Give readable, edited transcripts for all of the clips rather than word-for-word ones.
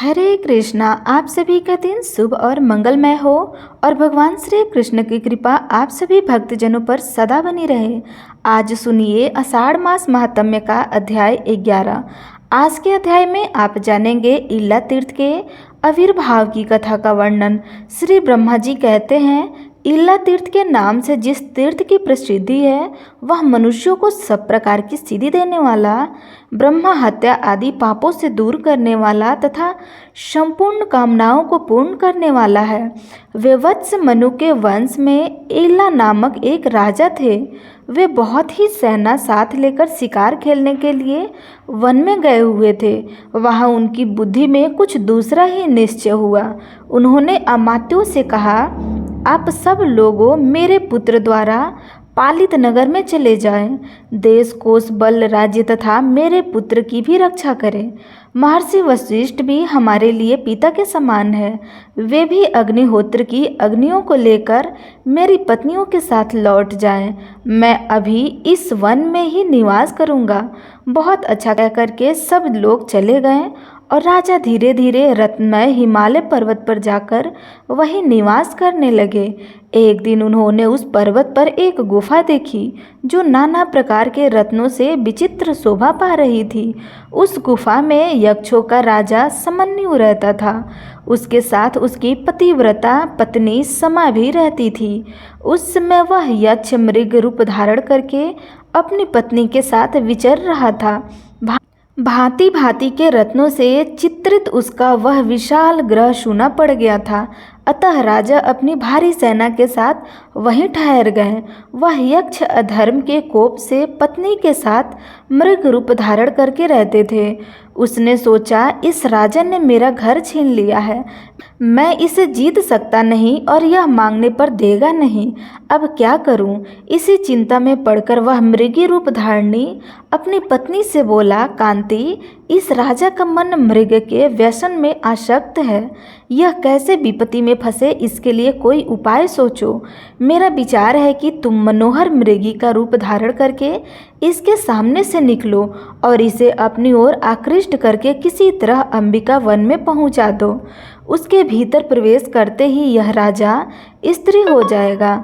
हरे कृष्णा। आप सभी का दिन शुभ और मंगलमय हो और भगवान श्री कृष्ण की कृपा आप सभी भक्तजनों पर सदा बनी रहे। आज सुनिए आषाढ़ मास महात्म्य का अध्याय 11। आज के अध्याय में आप जानेंगे इल्ला तीर्थ के आविर्भाव की कथा का वर्णन। श्री ब्रह्मा जी कहते हैं, इल्ला तीर्थ के नाम से जिस तीर्थ की प्रसिद्धि है वह मनुष्यों को सब प्रकार की सिद्धि देने वाला, ब्रह्मा हत्या आदि पापों से दूर करने वाला तथा संपूर्ण कामनाओं को पूर्ण करने वाला है। वे वत्स मनु के वंश में इल्ला नामक एक राजा थे। वे बहुत ही सेना साथ लेकर शिकार खेलने के लिए वन में गए हुए थे। वहाँ उनकी बुद्धि में कुछ दूसरा ही निश्चय हुआ। उन्होंने अमात्यों से कहा, आप सब लोगों मेरे पुत्र द्वारा पालित नगर में चले जाएं। देश कोष बल राज्य तथा मेरे पुत्र की भी रक्षा करें। महर्षि वशिष्ठ भी हमारे लिए पिता के समान है। वे भी अग्निहोत्र की अग्नियों को लेकर मेरी पत्नियों के साथ लौट जाएं। मैं अभी इस वन में ही निवास करूंगा। बहुत अच्छा कहकर के सब लोग चले गए और राजा धीरे धीरे रत्नमय हिमालय पर्वत पर जाकर वहीं निवास करने लगे। एक दिन उन्होंने उस पर्वत पर एक गुफा देखी जो नाना प्रकार के रत्नों से विचित्र शोभा पा रही थी। उस गुफा में यक्षों का राजा समन्यु रहता था। उसके साथ उसकी पतिव्रता पत्नी समा भी रहती थी। उस समय वह यक्ष मृग रूप धारण करके अपनी पत्नी के साथ विचर रहा था। भांति भांति के रत्नों से चित्रित उसका वह विशाल गृह सूना पड़ गया था। अतः राजा अपनी भारी सेना के साथ वहीं ठहर गए। वह यक्ष अधर्म के कोप से पत्नी के साथ मृग रूप धारण करके रहते थे। उसने सोचा, इस राजा ने मेरा घर छीन लिया है, मैं इसे जीत सकता नहीं और यह मांगने पर देगा नहीं। अब क्या करूं? इसी चिंता में पड़कर वह मृगी रूप धारणी अपनी पत्नी से बोला, कांति, इस राजा का मन मृग के व्यसन में आसक्त है। यह कैसे विपत्ति में फंसे, इसके लिए कोई उपाय सोचो। मेरा विचार है कि तुम मनोहर मृगी का रूप धारण करके इसके सामने से निकलो और इसे अपनी ओर आकृष्ट करके किसी तरह अंबिका वन में पहुंचा दो। उसके भीतर प्रवेश करते ही यह राजा स्त्री हो जाएगा।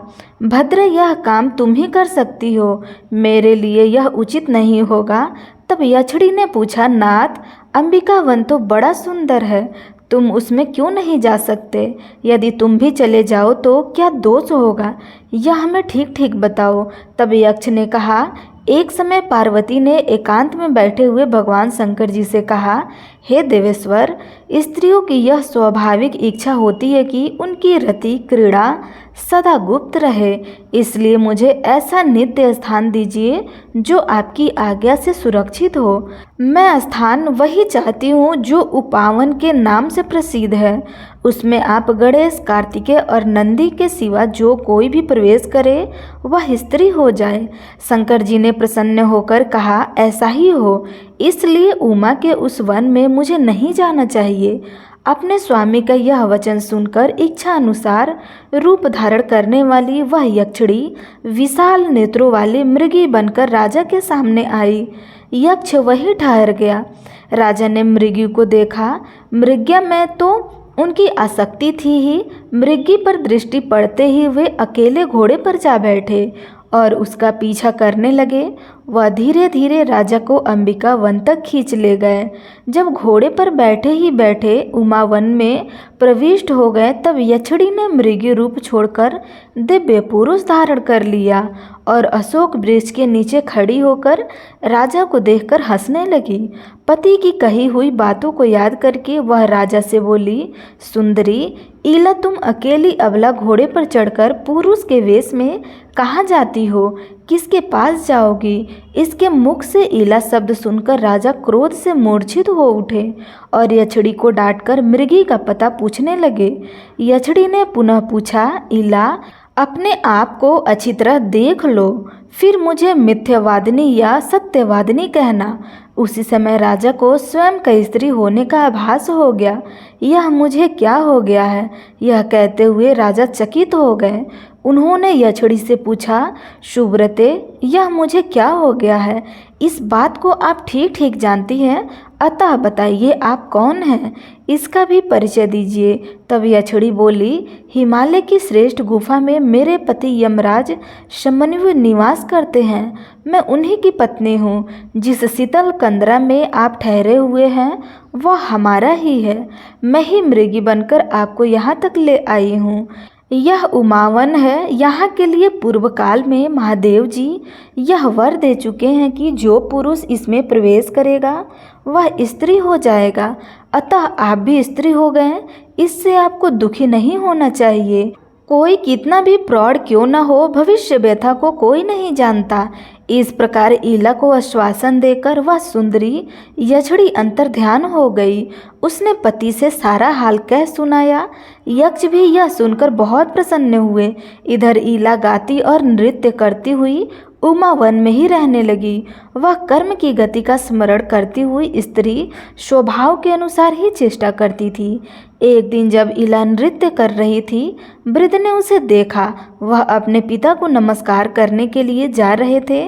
भद्र, यह काम तुम ही कर सकती हो, मेरे लिए यह उचित नहीं होगा। तब यक्षिणी ने पूछा, नाथ, अंबिका वन तो बड़ा सुंदर है, तुम उसमें क्यों नहीं जा सकते? यदि तुम भी चले जाओ तो क्या दोष होगा, यह हमें ठीक ठीक बताओ। तब यक्ष ने कहा, एक समय पार्वती ने एकांत में बैठे हुए भगवान शंकर जी से कहा, हे देवेश्वर, स्त्रियों की यह स्वाभाविक इच्छा होती है कि उनकी रति क्रीड़ा सदा गुप्त रहे, इसलिए मुझे ऐसा नित्य स्थान दीजिए जो आपकी आज्ञा से सुरक्षित हो। मैं स्थान वही चाहती हूँ जो उपावन के नाम से प्रसिद्ध है। उसमें आप गणेश, कार्तिकेय और नंदी के सिवा जो कोई भी प्रवेश करे वह स्त्री हो जाए। शंकर जी ने प्रसन्न होकर कहा, ऐसा ही हो, इसलिए उमा के उस वन में मुझे नहीं जाना चाहिए। अपने स्वामी का यह वचन सुनकर इच्छा अनुसार रूप धारण करने वाली वह यक्षिणी विशाल नेत्रों वाली मृगी बनकर राजा के सामने आई। यक्ष वहीं ठहर गया। राजा ने मृगी को देखा। मृग्या में तो उनकी आसक्ति थी ही। मृगी पर दृष्टि पड़ते ही वे अकेले घोड़े पर जा बैठे और उसका पीछा करने लगे। वह धीरे धीरे राजा को अंबिका वन तक खींच ले गए। जब घोड़े पर बैठे ही बैठे उमा वन में प्रविष्ट हो गए, तब यक्षिणी ने मृगी रूप छोड़कर दिव्य पुरुष धारण कर लिया और अशोक वृक्ष के नीचे खड़ी होकर राजा को देखकर हंसने लगी। पति की कही हुई बातों को याद करके वह राजा से बोली, सुंदरी, इला, तुम अकेली अबला घोड़े पर चढ़कर पुरुष के वेश में कहाँ जाती हो? किसके पास जाओगी? इसके मुख से इला शब्द सुनकर राजा क्रोध से मूर्छित हो उठे और यक्षिणी को डांटकर मृगी का पता पूछने लगे। यक्षिणी ने पुनः पूछा, इला, अपने आप को अच्छी तरह देख लो, फिर मुझे मिथ्यावादिनी या सत्यवादिनी कहना। उसी समय राजा को स्वयं का स्त्री होने का आभास हो गया। यह मुझे क्या हो गया है? यह कहते हुए राजा चकित हो गए। उन्होंने यक्षिणी से पूछा, सुव्रते, यह मुझे क्या हो गया है? इस बात को आप ठीक ठीक जानती हैं, अतः बताइए आप कौन हैं, इसका भी परिचय दीजिए। तब यक्षिणी बोली, हिमालय की श्रेष्ठ गुफा में मेरे पति यमराज शमनीय निवास करते हैं। मैं उन्हीं की पत्नी हूँ। जिस शीतल कंदरा में आप ठहरे हुए हैं वह हमारा ही है। मैं ही मृगी बनकर आपको यहाँ तक ले आई हूँ। यह उमावन है। यहाँ के लिए पूर्व काल में महादेव जी यह वर दे चुके हैं कि जो पुरुष इसमें प्रवेश करेगा वह स्त्री हो जाएगा। अतः आप भी स्त्री हो गए, इससे आपको दुखी नहीं होना चाहिए। कोई कितना भी प्रौढ़ क्यों न हो, भविष्य व्यथा को कोई नहीं जानता। इस प्रकार ईला को आश्वासन देकर वह सुंदरी यक्षिणी अंतर ध्यान हो गई। उसने पति से सारा हाल कह सुनाया। यक्ष भी यह सुनकर बहुत प्रसन्न हुए। इधर ईला गाती और नृत्य करती हुई उमा वन में ही रहने लगी। वह कर्म की गति का स्मरण करती हुई स्त्री स्वभाव के अनुसार ही चेष्टा करती थी। एक दिन जब ईला नृत्य कर रही थी, वृद्ध ने उसे देखा। वह अपने पिता को नमस्कार करने के लिए जा रहे थे।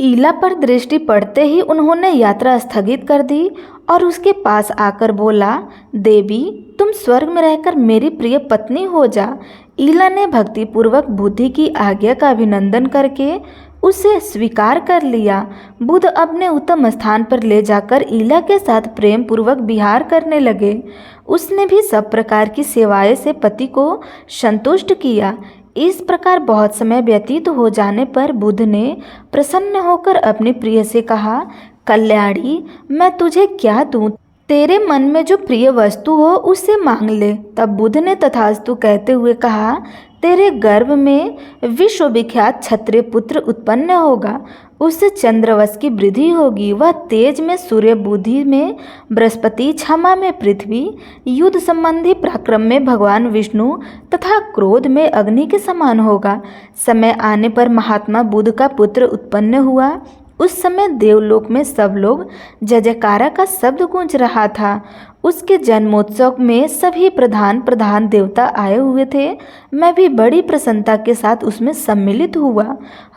ईला पर दृष्टि पड़ते ही उन्होंने यात्रा स्थगित कर दी और उसके पास आकर बोला, देवी तुम स्वर्ग में रहकर मेरी प्रिय पत्नी हो जा। ईला ने भक्तिपूर्वक बुद्ध की आज्ञा का अभिनंदन करके उसे स्वीकार कर लिया। बुद्ध अपने उत्तम स्थान पर ले जाकर ईला के साथ प्रेम पूर्वक विहार करने लगे। उसने भी सब प्रकार की सेवाएं से पति को संतुष्ट किया। इस प्रकार बहुत समय व्यतीत हो जाने पर बुद्ध ने प्रसन्न होकर अपनी प्रिय से कहा, कल्याणी मैं तुझे क्या दूं? तेरे मन में जो प्रिय वस्तु हो उसे मांग ले। तब बुद्ध ने तथास्तु कहते हुए कहा, तेरे गर्भ में विश्वविख्यात क्षत्रिय पुत्र उत्पन्न होगा। उससे चंद्रवंश की वृद्धि होगी। वह तेज में सूर्य, बुद्धि में बृहस्पति, क्षमा में पृथ्वी, युद्ध संबंधी पराक्रम में भगवान विष्णु तथा क्रोध में अग्नि के समान होगा। समय आने पर महात्मा बुद्ध का पुत्र उत्पन्न हुआ। उस समय देवलोक में सब लोग जय जयकारा का शब्द गूंज रहा था। उसके जन्मोत्सव में सभी प्रधान देवता आए हुए थे। मैं भी बड़ी प्रसन्नता के साथ उसमें सम्मिलित हुआ।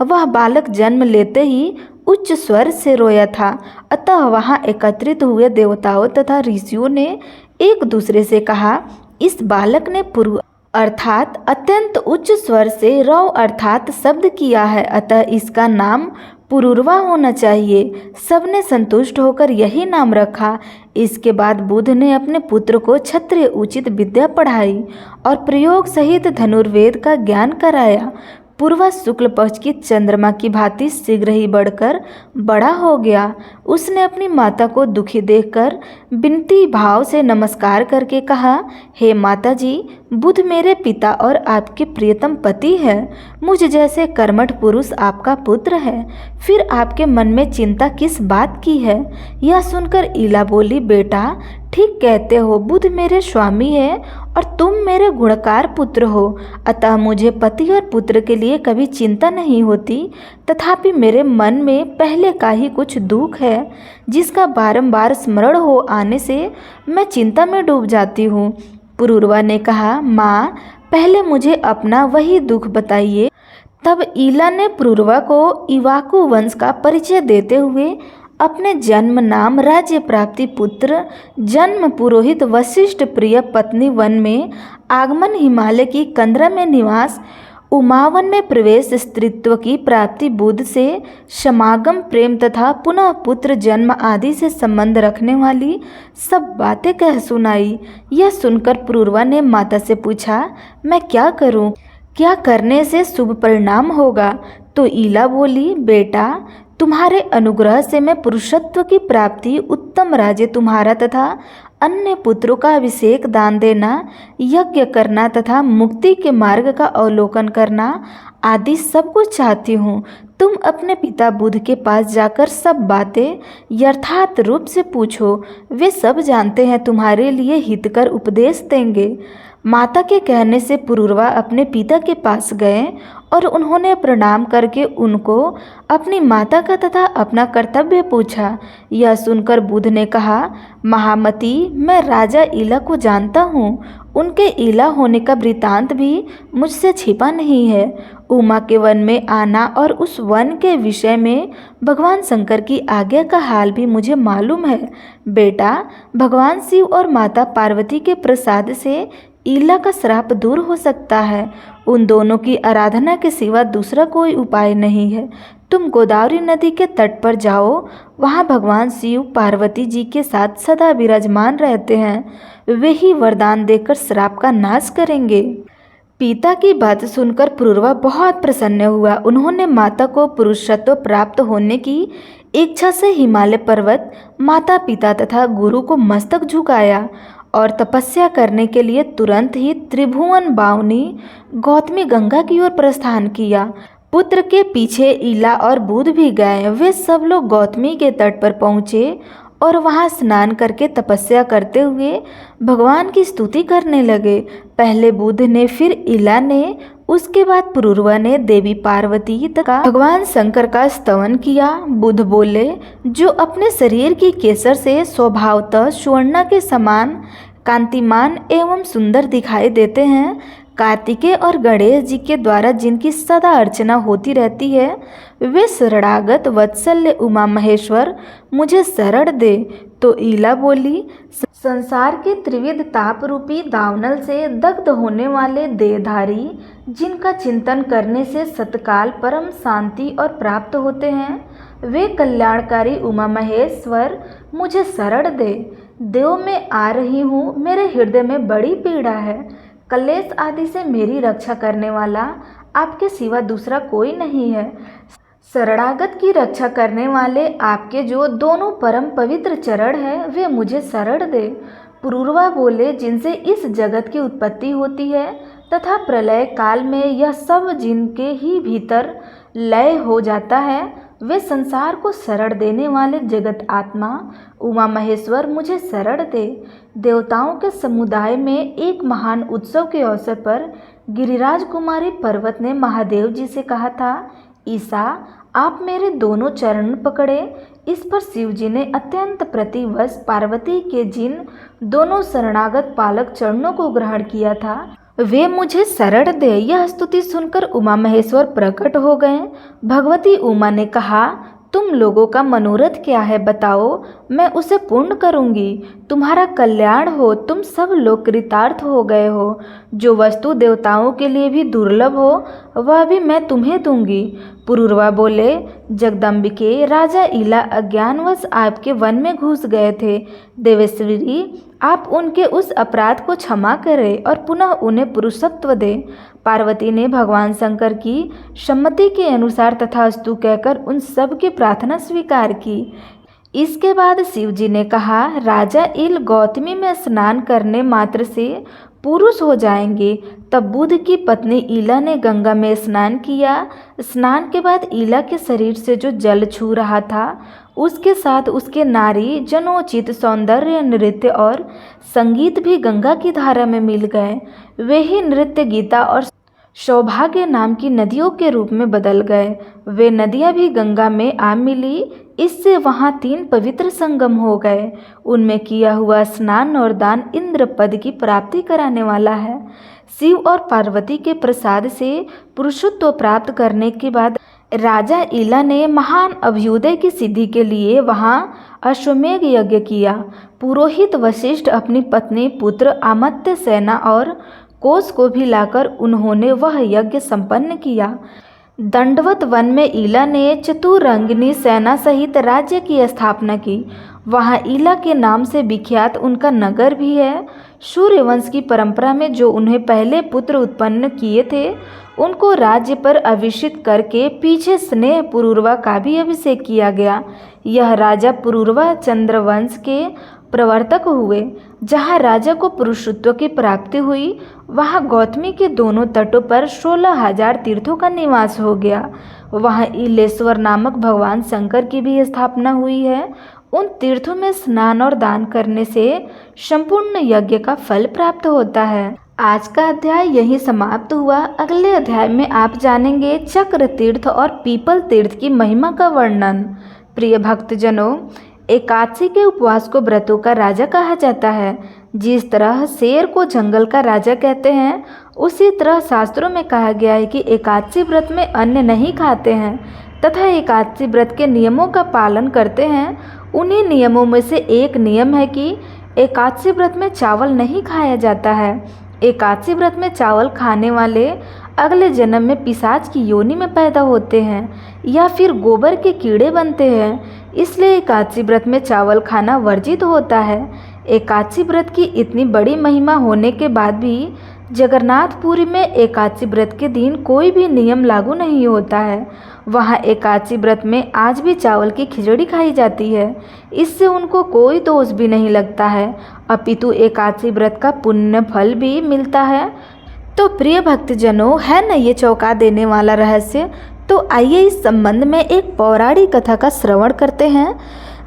वह बालक जन्म लेते ही उच्च स्वर से रोया था। अतः वहां एकत्रित हुए देवताओं तथा ऋषियों ने एक दूसरे से कहा, इस बालक ने पूर्व अर्थात अत्यंत उच्च स्वर से रौ अर्थात शब्द किया है, अतः इसका नाम पुरुरवा होना चाहिए। सबने संतुष्ट होकर यही नाम रखा। इसके बाद बुद्ध ने अपने पुत्र को क्षत्रिय उचित विद्या पढ़ाई और प्रयोग सहित धनुर्वेद का ज्ञान कराया। पूर्वा शुक्ल पक्ष की चंद्रमा की भांति शीघ्र ही बढ़कर बड़ा हो गया। उसने अपनी माता को दुखी देखकर विनती भाव से नमस्कार करके कहा, हे माता जी, बुद्ध मेरे पिता और आपके प्रियतम पति है। मुझ जैसे कर्मठ पुरुष आपका पुत्र है, फिर आपके मन में चिंता किस बात की है? यह सुनकर ईला बोली, बेटा ठीक कहते हो, बुद्ध मेरे स्वामी है और तुम मेरे गुणकार पुत्र हो। अतः मुझे पति और पुत्र के लिए कभी चिंता नहीं होती। तथापि मेरे मन में पहले का ही कुछ दुख है, जिसका बारंबार स्मरण हो आने से मैं चिंता में डूब जाती हूँ। पुरुरवा ने कहा, माँ पहले मुझे अपना वही दुख बताइए। तब ईला ने पुरुरवा को इवाकू वंश का परिचय देते हुए अपने जन्म, नाम, राज्य प्राप्ति, पुत्र जन्म, पुरोहित, वशिष्ठ, प्रिय पत्नी, वन में आगमन, हिमालय की कंदरा में निवास, उमावन में प्रवेश, स्त्रीत्व की प्राप्ति, बुद्ध से समागम, प्रेम तथा पुनः पुत्र जन्म आदि से संबंध रखने वाली सब बातें कह सुनाई। यह सुनकर पुरुरवा ने माता से पूछा, मैं क्या करूं? क्या करने से शुभ परिणाम होगा? तो ईला बोली, बेटा तुम्हारे अनुग्रह से मैं पुरुषत्व की प्राप्ति, उत्तम राज्य तुम्हारा तथा अन्य पुत्रों का अभिषेक, दान देना, यज्ञ करना तथा मुक्ति के मार्ग का अवलोकन करना आदि सब कुछ चाहती हूँ। तुम अपने पिता बुद्ध के पास जाकर सब बातें यथार्थ रूप से पूछो। वे सब जानते हैं, तुम्हारे लिए हितकर उपदेश देंगे। माता के कहने से पुरुरवा अपने पिता के पास गए और उन्होंने प्रणाम करके उनको अपनी माता का तथा अपना कर्तव्य पूछा। यह सुनकर बुद्ध ने कहा, महामती मैं राजा ईला को जानता हूँ। उनके ईला होने का वृतांत भी मुझसे छिपा नहीं है। उमा के वन में आना और उस वन के विषय में भगवान शंकर की आज्ञा का हाल भी मुझे मालूम है। बेटा, भगवान शिव और माता पार्वती के प्रसाद से ईला का श्राप दूर हो सकता है। उन दोनों की आराधना के सिवा दूसरा कोई उपाय नहीं है। तुम गोदावरी नदी के तट पर जाओ, वहाँ भगवान शिव पार्वती जी के साथ सदा विराजमान रहते हैं। वे ही वरदान देकर श्राप का नाश करेंगे। पिता की बात सुनकर पुरूरवा बहुत प्रसन्न हुआ। उन्होंने माता को पुरुषत्व प्राप्त होने की इच्छा से हिमालय पर्वत, माता पिता तथा गुरु को मस्तक झुकाया और तपस्या करने के लिए तुरंत ही त्रिभुवन बावनी गौतमी गंगा की ओर प्रस्थान किया। पुत्र के पीछे ईला और बुध भी गए। वे सब लोग गौतमी के तट पर पहुँचे और वहां स्नान करके तपस्या करते हुए भगवान की स्तुति करने लगे। पहले बुध ने, फिर ईला ने, उसके बाद पुरूरवा ने देवी पार्वती तथा भगवान शंकर का स्तवन किया। बुध बोले, जो अपने शरीर की केसर से स्वभावतः सुवर्णा के समान कांतिमान एवं सुंदर दिखाई देते हैं, कार्तिकेय और गणेश जी के द्वारा जिनकी सदा अर्चना होती रहती है, वे शरणागत वत्सल्य उमा महेश्वर मुझे शरण दे। तो ईला बोली, संसार के त्रिविध ताप रूपी दावानल से दग्ध होने वाले देहधारी, जिनका चिंतन करने से सतकाल परम शांति और प्राप्त होते हैं, वे कल्याणकारी उमा महेश्वर मुझे शरण दे। देव में आ रही हूँ, मेरे हृदय में बड़ी पीड़ा है। कलेश आदि से मेरी रक्षा करने वाला आपके सिवा दूसरा कोई नहीं है। शरणागत की रक्षा करने वाले आपके जो दोनों परम पवित्र चरण हैं, वे मुझे शरण दे। पुरूरवा बोले, जिनसे इस जगत की उत्पत्ति होती है तथा प्रलय काल में यह सब जिनके ही भीतर लय हो जाता है, वे संसार को शरण देने वाले जगत आत्मा उमा महेश्वर मुझे शरण दे। देवताओं के समुदाय में एक महान उत्सव के अवसर पर गिरिराज कुमारी पर्वत ने महादेव जी से कहा था, ईसा, आप मेरे दोनों चरण पकड़े। इस पर शिव जी ने अत्यंत प्रतिवश पार्वती के जिन दोनों शरणागत पालक चरणों को ग्रहण किया था, वे मुझे शरण दे। यह स्तुति सुनकर उमा महेश्वर प्रकट हो गए। भगवती उमा ने कहा, तुम लोगों का मनोरथ क्या है, बताओ, मैं उसे पूर्ण करूंगी। तुम्हारा कल्याण हो, तुम सब लोग कृतार्थ हो गए हो। जो वस्तु देवताओं के लिए भी दुर्लभ हो, वह भी मैं तुम्हें दूंगी। पुरूरवा बोले, जगदम्बिके, राजा ईला अज्ञानवश आपके वन में घुस गए थे। देवेश्वरी, आप उनके उस अपराध को क्षमा करें और पुनः उन्हें पुरुषत्व दें। पार्वती ने भगवान शंकर की सम्मति के अनुसार तथास्तु कहकर उन सब की प्रार्थना स्वीकार की। इसके बाद शिव जी ने कहा, राजा ईल गौतमी में स्नान करने मात्र से पुरुष हो जाएंगे। तब बुध की पत्नी ईला ने गंगा में स्नान किया। स्नान के बाद ईला के शरीर से जो जल छू रहा था, उसके साथ उसके नारी जनोचित सौंदर्य, नृत्य और संगीत भी गंगा की धारा में मिल गए। वे ही नृत्य गीता और सौभाग्य नाम की नदियों के रूप में बदल गए। वे नदियाँ भी गंगा में आ मिली। इससे वहाँ 3 पवित्र संगम हो गए। उनमें किया हुआ स्नान और दान इंद्र पद की प्राप्ति कराने वाला है। शिव और पार्वती के प्रसाद से पुरुषत्व प्राप्त करने के बाद राजा ईला ने महान अभ्युदय की सिद्धि के लिए वहाँ अश्वमेघ यज्ञ किया। पुरोहित वशिष्ठ अपनी पत्नी, पुत्र, अमात्य, सेना और कोष को भी लाकर उन्होंने वह यज्ञ संपन्न किया। दंडवत वन में ईला ने चतुरंगिनी सेना सहित राज्य की स्थापना की। वहाँ ईला के नाम से विख्यात उनका नगर भी है। सूर्यवंश की परंपरा में जो उन्हें पहले पुत्र उत्पन्न किए थे, उनको राज्य पर अभिषिक्त करके पीछे स्नेह पुरूरवा का भी अभिषेक किया गया। यह राजा पुरूरवा चंद्रवंश के प्रवर्तक हुए। जहाँ राजा को पुरुषत्व की प्राप्ति हुई, वहाँ गौतमी के दोनों तटों पर 16,000 तीर्थों का निवास हो गया। वहाँ ईलेश्वर नामक भगवान शंकर की भी स्थापना हुई है। उन तीर्थों में स्नान और दान करने से संपूर्ण यज्ञ का फल प्राप्त होता है। आज का अध्याय यहीं समाप्त हुआ। अगले अध्याय में आप जानेंगे चक्र तीर्थ और पीपल तीर्थ की महिमा का वर्णन। प्रिय भक्तजनों, एकादशी के उपवास को व्रतों का राजा कहा जाता है। जिस तरह शेर को जंगल का राजा कहते हैं, उसी तरह शास्त्रों में कहा गया है कि एकादशी व्रत में अन्न नहीं खाते हैं तथा एकादशी व्रत के नियमों का पालन करते हैं। उन्हीं नियमों में से एक नियम है कि एकादशी व्रत में चावल नहीं खाया जाता है। एकादशी व्रत में चावल खाने वाले अगले जन्म में पिशाच की योनि में पैदा होते हैं या फिर गोबर के कीड़े बनते हैं। इसलिए एकादशी व्रत में चावल खाना वर्जित होता है। एकादशी व्रत की इतनी बड़ी महिमा होने के बाद भी जगन्नाथपुरी में एकादशी व्रत के दिन कोई भी नियम लागू नहीं होता है। वहाँ एकादशी व्रत में आज भी चावल की खिचड़ी खाई जाती है। इससे उनको कोई दोष भी नहीं लगता है, अपितु एकादशी व्रत का पुण्य फल भी मिलता है। तो प्रिय भक्तजनों, है न ये चौंका देने वाला रहस्य। तो आइए इस संबंध में एक पौराणिक कथा का श्रवण करते हैं।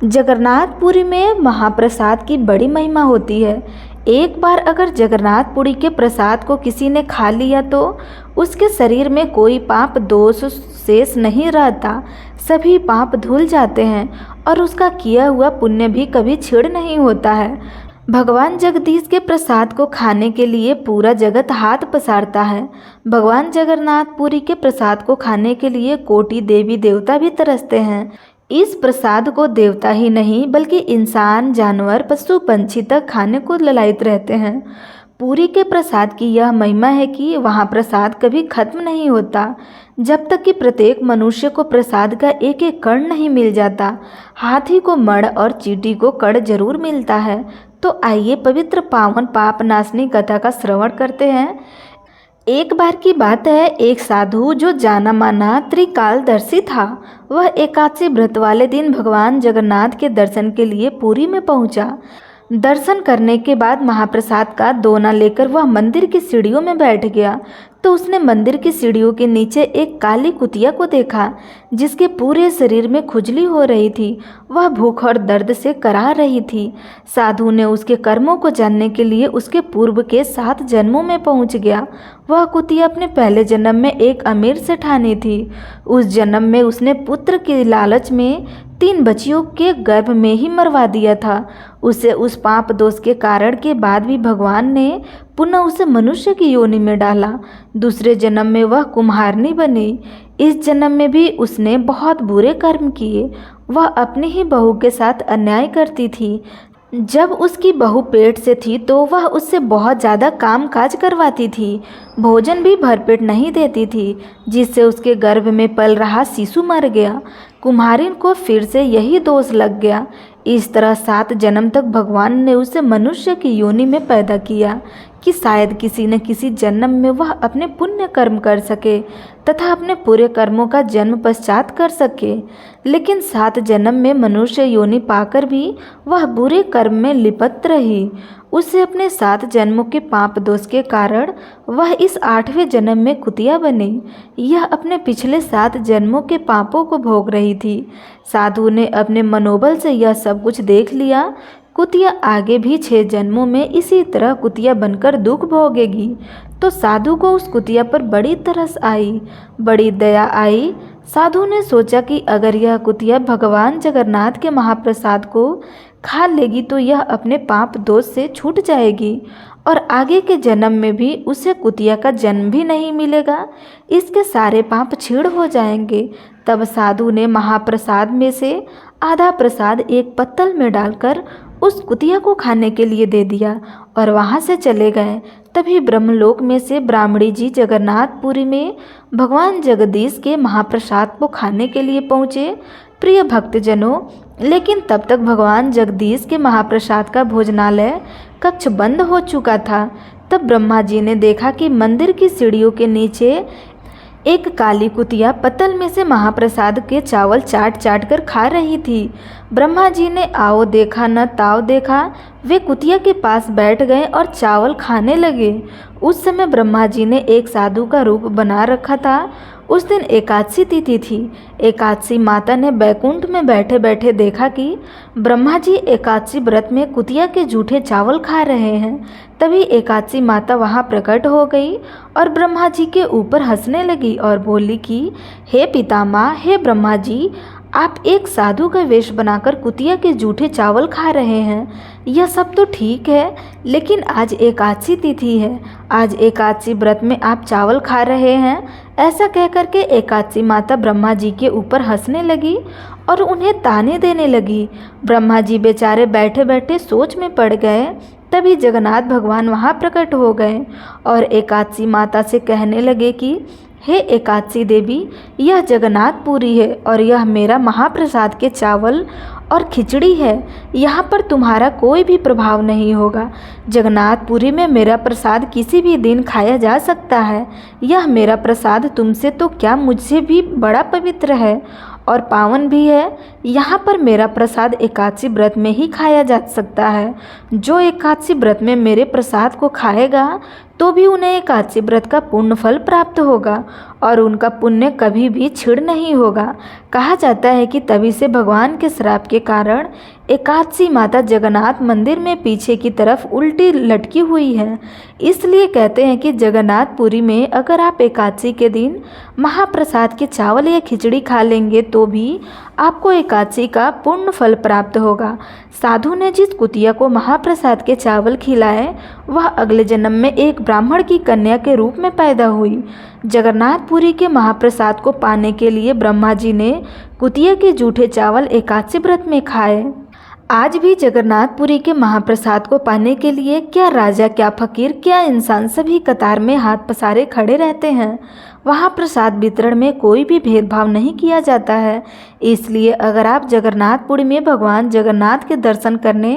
जगन्नाथपुरी में महाप्रसाद की बड़ी महिमा होती है। एक बार अगर जगन्नाथपुरी के प्रसाद को किसी ने खा लिया तो उसके शरीर में कोई पाप दोष शेष नहीं रहता। सभी पाप धुल जाते हैं और उसका किया हुआ पुण्य भी कभी क्षीण नहीं होता है। भगवान जगदीश के प्रसाद को खाने के लिए पूरा जगत हाथ पसारता है। भगवान जगन्नाथपुरी के प्रसाद को खाने के लिए कोटि देवी देवता भी तरसते हैं। इस प्रसाद को देवता ही नहीं बल्कि इंसान, जानवर, पशु पंछी तक खाने को ललायित रहते हैं। पुरी के प्रसाद की यह महिमा है कि वहाँ प्रसाद कभी खत्म नहीं होता, जब तक कि प्रत्येक मनुष्य को प्रसाद का एक एक कण नहीं मिल जाता। हाथी को मण और चींटी को कण जरूर मिलता है। तो आइए पवित्र पावन पाप नाशनी कथा का श्रवण करते हैं। एक बार की बात है, एक साधु जो जाना माना त्रिकालदर्शी था, वह एकादशी व्रत वाले दिन भगवान जगन्नाथ के दर्शन के लिए पुरी में पहुंचा। दर्शन करने के बाद महाप्रसाद का दोना लेकर वह मंदिर की सीढ़ियों में बैठ गया तो उसने मंदिर की सीढ़ियों के नीचे एक काली कुतिया को देखा, जिसके पूरे शरीर में खुजली हो रही थी। वह भूख और दर्द से कराह रही थी। साधु ने उसके कर्मों को जानने के लिए उसके पूर्व के 7 जन्मों में पहुंच गया। वह कुतिया अपने पहले जन्म में एक अमीर सेठानी थी। उस जन्म में उसने पुत्र के लालच में 3 बच्चियों के गर्भ में ही मरवा दिया था। उसे उस पाप दोष के कारण के बाद भी भगवान ने पुनः उसे मनुष्य की योनि में डाला। दूसरे जन्म में वह कुम्हारनी बनी। इस जन्म में भी उसने बहुत बुरे कर्म किए। वह अपनी ही बहू के साथ अन्याय करती थी। जब उसकी बहू पेट से थी तो वह उससे बहुत ज़्यादा काम काज करवाती थी। भोजन भी भरपेट नहीं देती थी, जिससे उसके गर्भ में पल रहा शिशु मर गया। कुम्हारिन को फिर से यही दोष लग गया। इस तरह 7 जन्म तक भगवान ने उसे मनुष्य की योनि में पैदा किया कि शायद किसी न किसी जन्म में वह अपने पुण्य कर्म कर सके तथा अपने पूरे कर्मों का जन्म पश्चात कर सके। लेकिन 7 जन्म में मनुष्य योनि पाकर भी वह बुरे कर्म में लिप्त रही। उसे अपने 7 जन्मों के पाप दोष के कारण वह इस 8वें जन्म में कुतिया बनी। यह अपने पिछले 7 जन्मों के पापों को भोग रही थी। साधु ने अपने मनोबल से यह सब कुछ देख लिया। कुतिया आगे भी 6 जन्मों में इसी तरह कुतिया बनकर दुख भोगेगी। तो साधु को उस कुतिया पर बड़ी तरस आई, बड़ी दया आई। साधु ने सोचा कि अगर यह कुतिया भगवान जगन्नाथ के महाप्रसाद को खा लेगी तो यह अपने पाप दोष से छूट जाएगी और आगे के जन्म में भी उसे कुतिया का जन्म भी नहीं मिलेगा। इसके सारे पाप क्षीण हो जाएंगे। तब साधु ने महाप्रसाद में से आधा प्रसाद एक पत्तल में डालकर उस कुतिया को खाने के लिए दे दिया और वहाँ से चले गए। तभी ब्रह्मलोक में से ब्राह्मणी जी जगन्नाथपुरी में भगवान जगदीश के महाप्रसाद को खाने के लिए पहुँचे। प्रिय भक्तजनों, लेकिन तब तक भगवान जगदीश के महाप्रसाद का भोजनालय कक्ष बंद हो चुका था। तब ब्रह्मा जी ने देखा कि मंदिर की सीढ़ियों के नीचे एक काली कुतिया पत्तल में से महाप्रसाद के चावल चाट चाट कर खा रही थी। ब्रह्मा जी ने आओ देखा न ताव देखा, वे कुतिया के पास बैठ गए और चावल खाने लगे। उस समय ब्रह्मा जी ने एक साधु का रूप बना रखा था। उस दिन एकादशी तिथि थी। एकादशी माता ने बैकुंठ में बैठे बैठे देखा कि ब्रह्मा जी एकादशी व्रत में कुतिया के जूठे चावल खा रहे हैं। तभी एकादशी माता वहाँ प्रकट हो गई और ब्रह्मा जी के ऊपर हंसने लगी और बोली कि हे पितामह, हे ब्रह्मा जी, आप एक साधु का वेश बनाकर कुतिया के जूठे चावल खा रहे हैं। यह सब तो ठीक है, लेकिन आज एकादशी तिथि है। आज एकादशी व्रत में आप चावल खा रहे हैं। ऐसा कहकर के एकादशी माता ब्रह्मा जी के ऊपर हंसने लगी और उन्हें ताने देने लगी। ब्रह्मा जी बेचारे बैठे बैठे सोच में पड़ गए। तभी जगन्नाथ भगवान वहाँ प्रकट हो गए और एकादशी माता से कहने लगे कि हे एकादशी देवी, यह जगन्नाथपुरी है और यह मेरा महाप्रसाद के चावल और खिचड़ी है। यहाँ पर तुम्हारा कोई भी प्रभाव नहीं होगा। जगन्नाथपुरी में मेरा प्रसाद किसी भी दिन खाया जा सकता है। यह मेरा प्रसाद तुमसे तो क्या, मुझसे भी बड़ा पवित्र है और पावन भी है। यहाँ पर मेरा प्रसाद एकादशी व्रत में ही खाया जा सकता है। जो एकादशी व्रत में मेरे प्रसाद को खाएगा तो भी उन्हें एकादशी व्रत का पुण्य फल प्राप्त होगा और उनका पुण्य कभी भी क्षीण नहीं होगा। कहा जाता है कि तभी से भगवान के श्राप के कारण एकादशी माता जगन्नाथ मंदिर में पीछे की तरफ उल्टी लटकी हुई है। इसलिए कहते हैं कि जगन्नाथपुरी में अगर आप एकादशी के दिन महाप्रसाद के चावल या खिचड़ी खा लेंगे तो भी आपको एकादशी का पूर्ण फल प्राप्त होगा। साधु ने जिस कुतिया को महाप्रसाद के चावल खिलाए वह अगले जन्म में एक ब्राह्मण की कन्या के रूप में पैदा हुई। जगन्नाथपुरी के महाप्रसाद को पाने के लिए ब्रह्मा जी ने कुतिया के जूठे चावल एकादशी व्रत में खाए। आज भी जगन्नाथपुरी के महाप्रसाद को पाने के लिए क्या राजा, क्या फकीर, क्या इंसान सभी कतार में हाथ पसारे खड़े रहते हैं। वहाँ प्रसाद वितरण में कोई भी भेदभाव नहीं किया जाता है। इसलिए अगर आप जगन्नाथपुरी में भगवान जगन्नाथ के दर्शन करने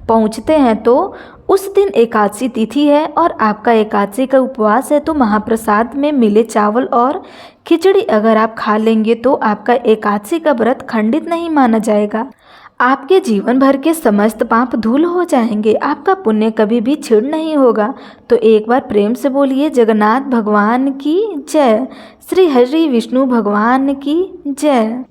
पहुँचते हैं तो उस दिन एकादशी तिथि है और आपका एकादशी का उपवास है, तो महाप्रसाद में मिले चावल और खिचड़ी अगर आप खा लेंगे तो आपका एकादशी का व्रत खंडित नहीं माना जाएगा। आपके जीवन भर के समस्त पाप धूल हो जाएंगे। आपका पुण्य कभी भी क्षीण नहीं होगा। तो एक बार प्रेम से बोलिए जगन्नाथ भगवान की जय। श्री हरि विष्णु भगवान की जय।